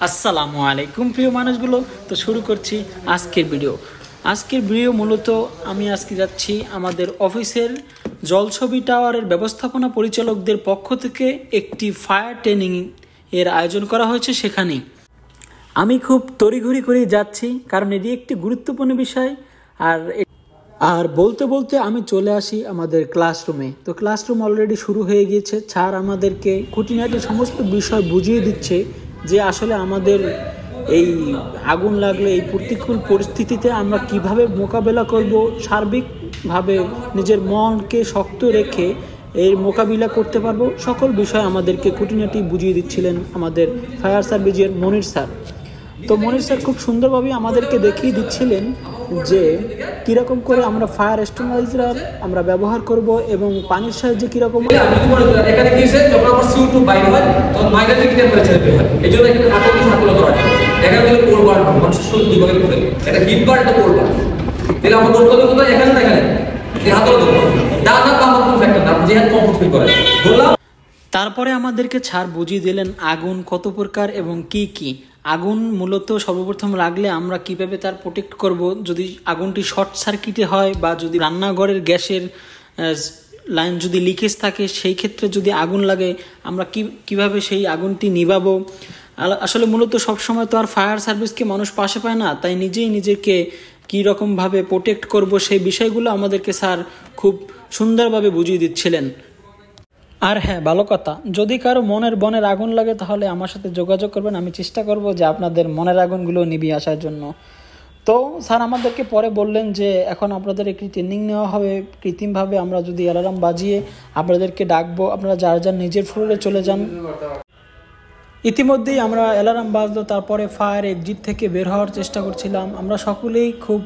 আসসালামু আলাইকুম প্রিয় মানুষগুলো। তো শুরু করছি আজকের ভিডিও মূলত আমি আজকে যাচ্ছি আমাদের অফিসের জলছবি টাওয়ারের ব্যবস্থাপনা পরিচালকদের পক্ষ থেকে একটি ফায়ার ট্রেনিং এর আয়োজন করা হয়েছে। সেখানে আমি খুব তড়িঘড়ি করে যাচ্ছি, কারণ এটি একটি গুরুত্বপূর্ণ বিষয়। আর বলতে বলতে আমি চলে আসি আমাদের ক্লাসরুমে। তো ক্লাসরুম অলরেডি শুরু হয়ে গিয়েছে। স্যার আমাদেরকে খুঁটিনাটি সমস্ত বিষয় বুঝিয়ে দিচ্ছে যে আসলে আমাদের এই আগুন লাগলে এই প্রতিকূল পরিস্থিতিতে আমরা কিভাবে মোকাবেলা করব, সার্বিকভাবে নিজের মনকে শক্ত রেখে এর মোকাবিলা করতে পারবো, সকল বিষয় আমাদেরকে খুঁটিনাটি বুঝিয়ে দিচ্ছিলেন আমাদের ফায়ার সার্ভিসের মনির স্যার। তো মনির স্যার খুব সুন্দরভাবে আমাদেরকে দেখিয়ে দিচ্ছিলেন যে কীরকম করে আমরা ফায়ার এক্সটিংগুইশার আমরা ব্যবহার করব এবং পানির সাহায্যে কীরকম এখানে কি হচ্ছে, যখন আমার CO2 বাইরে হয় তখন মাইনাস টেম্পারেচার বের হয়। এই জন্য এখানে সার্কুলার করা যায়। এখানে যদি পোল বার মানুষের শরীর বিভাগের করে এটা হিট বার, এটা পোল বার। তাহলে আমার দৌড় করতে কোথায় এখানে না এখানে এই হাতও দৌড় ডান হাত বাম হাত কোন ফ্যাক্টর না, যে হাত কমফোর্ট ফিল করে বললাম। তারপরে আমাদেরকে ছাড় বুঝিয়ে দিলেন আগুন কত প্রকার এবং কি কি। আগুন মূলত সর্বপ্রথম লাগলে আমরা কিভাবে তার প্রোটেক্ট করব, যদি আগুনটি শর্ট সার্কিটে হয় বা যদি রান্নাঘরের গ্যাসের লাইন যদি লিকেজ থাকে, সেই ক্ষেত্রে যদি আগুন লাগে আমরা কিভাবে সেই আগুনটি নিভাবো। আসলে মূলত সবসময় তো আর ফায়ার সার্ভিসকে মানুষ পাশে পায় না, তাই নিজেই নিজেকে কীরকমভাবে প্রোটেক্ট করব সেই বিষয়গুলো আমাদেরকে স্যার খুব সুন্দরভাবে বুঝিয়ে দিচ্ছিলেন। আর হ্যাঁ, ভালো কথা, যদি কারো বনের আগুন লাগে তাহলে আমার সাথে যোগাযোগ করবেন। আমি চেষ্টা করব যে আপনাদের মনের আগুনগুলো নিভিয়ে আসার জন্য। তো স্যার আমাদেরকে পরে বললেন যে এখন আপনাদের একটি ট্রেনিং নেওয়া হবে কৃত্রিমভাবে। আমরা যদি অ্যালার্ম বাজিয়ে আপনাদেরকে ডাকবো, আপনারা যার যার নিজের ফ্লোরে চলে যান। ইতিমধ্যেই আমরা অ্যালার্ম বাজলো, তারপরে ফায়ার এক্সিট থেকে বের হওয়ার চেষ্টা করছিলাম। আমরা সকলেই খুব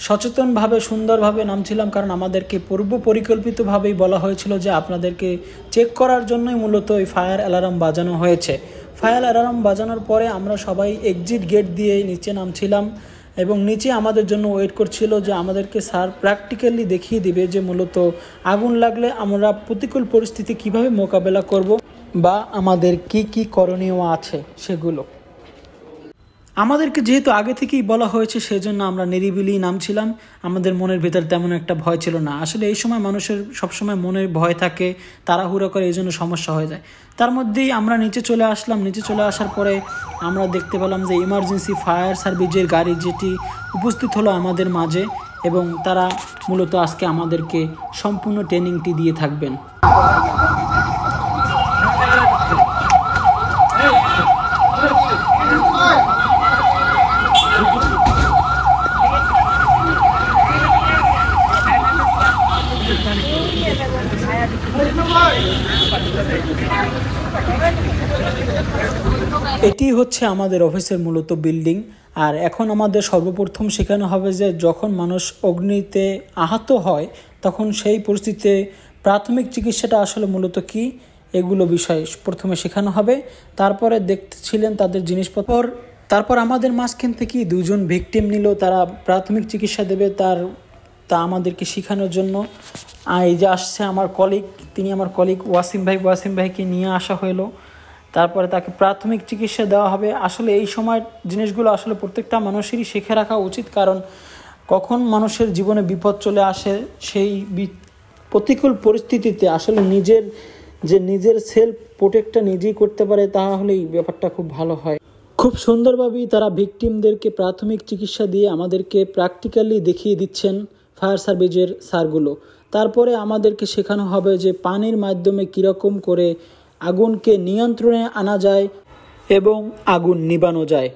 সচেতনভাবে সুন্দরভাবে নামছিলাম, কারণ আমাদেরকে পূর্ব পরিকল্পিতভাবেই বলা হয়েছিল যে আপনাদেরকে চেক করার জন্যই মূলত এই ফায়ার অ্যালার্ম বাজানো হয়েছে। ফায়ার অ্যালার্ম বাজানোর পরে আমরা সবাই এক্সিট গেট দিয়ে নিচে নামছিলাম এবং নিচে আমাদের জন্য ওয়েট করছিল যে আমাদেরকে স্যার প্র্যাকটিক্যালি দেখিয়ে দিবে যে মূলত আগুন লাগলে আমরা প্রতিকূল পরিস্থিতি কিভাবে মোকাবেলা করব বা আমাদের কি কি করণীয় আছে সেগুলো। আমাদেরকে যেহেতু আগে থেকেই বলা হয়েছে, সেজন্য আমরা নিরিবিলি নামছিলাম। আমাদের মনের ভেতর তেমন একটা ভয় ছিল না। আসলে এই সময় মানুষের সবসময় মনের ভয় থাকে, তাড়াহুড়ো করে, এই জন্য সমস্যা হয়ে যায়। তার মধ্যেই আমরা নিচে চলে আসলাম। নিচে চলে আসার পরে আমরা দেখতে পেলাম যে ইমার্জেন্সি ফায়ার সার্ভিসের গাড়ি যেটি উপস্থিত হলো আমাদের মাঝে, এবং তারা মূলত আজকে আমাদেরকে সম্পূর্ণ ট্রেনিংটি দিয়ে থাকবেন। এটি হচ্ছে আমাদের অফিসের মূলত বিল্ডিং। আর এখন আমাদের সর্বপ্রথম শেখানো হবে যে যখন মানুষ অগ্নিতে আহত হয় তখন সেই পরিস্থিতিতে প্রাথমিক চিকিৎসাটা আসলে মূলত কি, এগুলো বিষয় প্রথমে শেখানো হবে। তারপরে দেখতেছিলেন তাদের জিনিসপত্র। তারপর আমাদের মাঝখান থেকে দুজন ভিকটিম নিল, তারা প্রাথমিক চিকিৎসা দেবে তা আমাদেরকে শেখানোর জন্য। এই যে আসছে আমার কলিগ, তিনি আমার কলিগ ওয়াসিম ভাইকে নিয়ে আসা হলো। তারপরে তাকে প্রাথমিক চিকিৎসা দেওয়া হবে। আসলে এই সময় জিনিসগুলো আসলে প্রত্যেকটা মানুষেরই শিখে রাখা উচিত, কারণ কখন মানুষের জীবনে বিপদ চলে আসে, সেই প্রতিকূল পরিস্থিতিতে আসলে নিজের সেলফ প্রোটেক্টটা নিজেই করতে পারে, তাহলেই ব্যাপারটা খুব ভালো হয়। খুব সুন্দরভাবেই তারা ভিকটিমদেরকে প্রাথমিক চিকিৎসা দিয়ে আমাদেরকে প্র্যাকটিক্যালি দেখিয়ে দিচ্ছেন ফায়ার সার্ভিসের স্যারগুলো। তারপরে আমাদেরকে শেখানো হবে যে পানির মাধ্যমে কীরকম করে আগুনকে নিয়ন্ত্রণে আনা যায় এবং আগুন নিবানো যায়।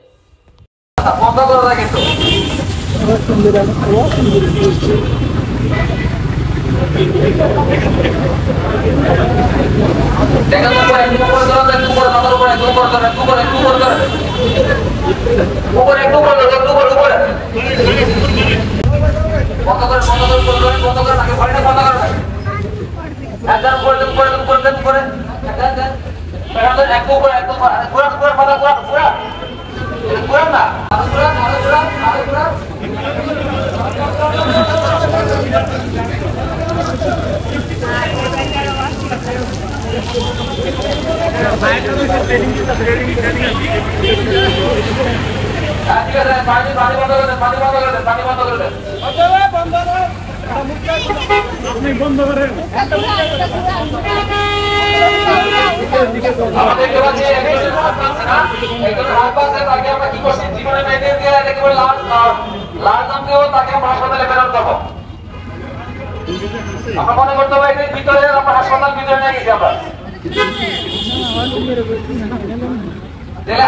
আমরা মনে করতে পারি ভিতরে আমরা হাসপাতাল ভিতরে নিয়ে গেছি আমরা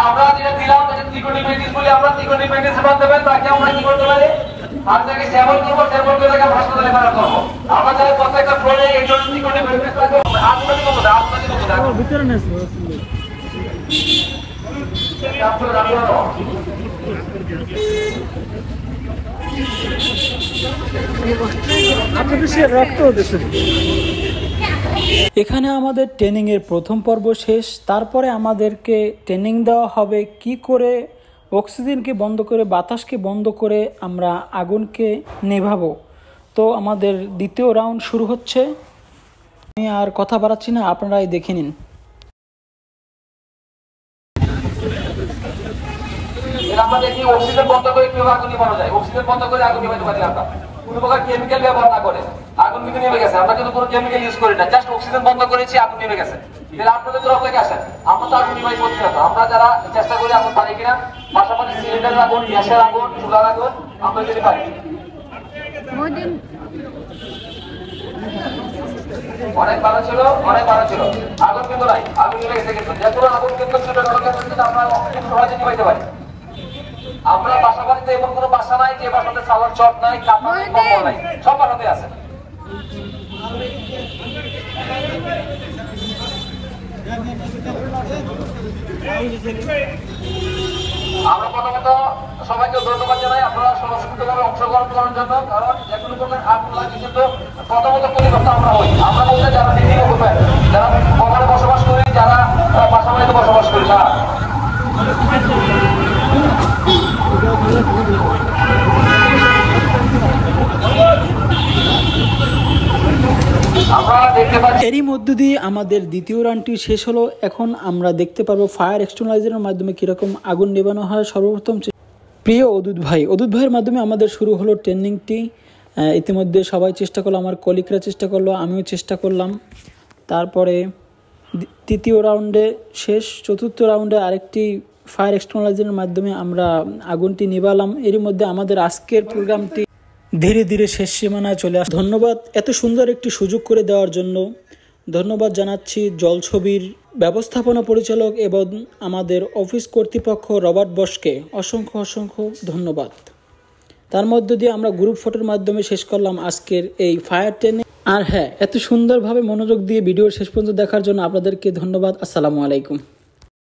আমরা যেটা দিলাম ত্রিকোণী মেডিস বলে আমরা ত্রিকোণী মেডিস দেবেন তাকে আমরা কি করতে পারি আর তাকে স্যাম্পল করবো স্যাম্পল করে তাকে হাসপাতালে ফেরত করবো আমরা যারা প্রত্যেকটা ফ্লোরে এই জন্য ত্রিকোণী মেডিস রাখবো আপনাদের মতো না আপনাদের মতো না ভিতরে নেই এখানে আমাদের ট্রেনিংয়ের প্রথম পর্ব শেষ। তারপরে আমাদেরকে ট্রেনিং দেওয়া হবে কি করে অক্সিজেনকে বন্ধ করে বাতাসকে বন্ধ করে আমরা আগুনকে নেভাবো। তো আমাদের দ্বিতীয় রাউন্ড শুরু হচ্ছে। আমি আর কথা বাড়াচ্ছি না, আপনারাই দেখে নিন। আমরা দেখি অক্সিজেন বন্ধ করে কিভাবে আগুন নিভানো যায়। অক্সিজেন বন্ধ করে আগুন নিভাতে পারি আমরা কোনো প্রকার কেমিক্যাল ব্যবহার না করে। আগুন কিন্তু নেমে গেছে, আমরা কিন্তু কোনো কেমিক্যাল ইউজ করি না, জাস্ট অক্সিজেন বন্ধ করেছি, আগুন নেমে গেছে। তাহলে আপনাদের তরফ থেকে আসেন, আমরা তো আগুন নিভাই করছি না। আমরা যারা চেষ্টা করি আগুন পারি কিনা, পাশাপাশি সিলিন্ডারের আগুন, গ্যাসের আগুন, চুলার আগুন আমরা যদি পারি। অনেক ভালো ছিল, অনেক ভালো ছিল। আগুন কিন্তু নাই, আগুন নেমে গেছে কিন্তু যেগুলো আগুন কিন্তু আমরা অক্সিজেন সহজে নিভাইতে পারি। আমরা বাসা বাড়িতে এমন কোনো বাসা নাই যে বাসাতে সালার চট নাই, কাপড় নাই, সব বাসাতে আছে। আমরা প্রথমত সবাইকে ধন্যবাদ জানাই আপনারা স্বতঃস্ফূর্তভাবে অংশগ্রহণ করার জন্য। কারণ যেগুলো প্রকার আগুন লাগে কিন্তু প্রথমত পরিবর্তন আমরা হই। আমরা বলতে যারা দিদি যারা শহরে বসবাস করি, যারা বাসা বাড়িতে বসবাস করি, তারা এরই মধ্য দিয়ে আমাদের দ্বিতীয় রাউন্ডটি শেষ হলো। এখন আমরা দেখতে পারবো ফায়ার এক্সটিংগুইজারের মাধ্যমে কিরকম আগুন নেভানো হয়। সর্বপ্রথম প্রিয় অদূত ভাইয়ের মাধ্যমে আমাদের শুরু হলো ট্রেনিংটি। ইতিমধ্যে সবাই চেষ্টা করলো, আমার কলিগরা চেষ্টা করলো, আমিও চেষ্টা করলাম। তারপরে তৃতীয় রাউন্ডে শেষ, চতুর্থ রাউন্ডে আরেকটি ফায়ার এক্সটিংগুইজারের মাধ্যমে আমরা আগুনটি নিভালাম। এরই মধ্যে আমাদের আজকের প্রোগ্রামটি ধীরে ধীরে শেষ সীমানায় চলে আসে। ধন্যবাদ এত সুন্দর একটি সুযোগ করে দেওয়ার জন্য। ধন্যবাদ জানাচ্ছি জলছবির ব্যবস্থাপনা পরিচালক এবং আমাদের অফিস কর্তৃপক্ষ রবার্ট বসকে অসংখ্য ধন্যবাদ। তার মধ্য দিয়ে আমরা গ্রুপ ফটোর মাধ্যমে শেষ করলাম আজকের এই ফায়ার ট্রেনিং। আর হ্যাঁ, এত সুন্দরভাবে মনোযোগ দিয়ে ভিডিওর শেষ পর্যন্ত দেখার জন্য আপনাদেরকে ধন্যবাদ। আসসালামু আলাইকুম।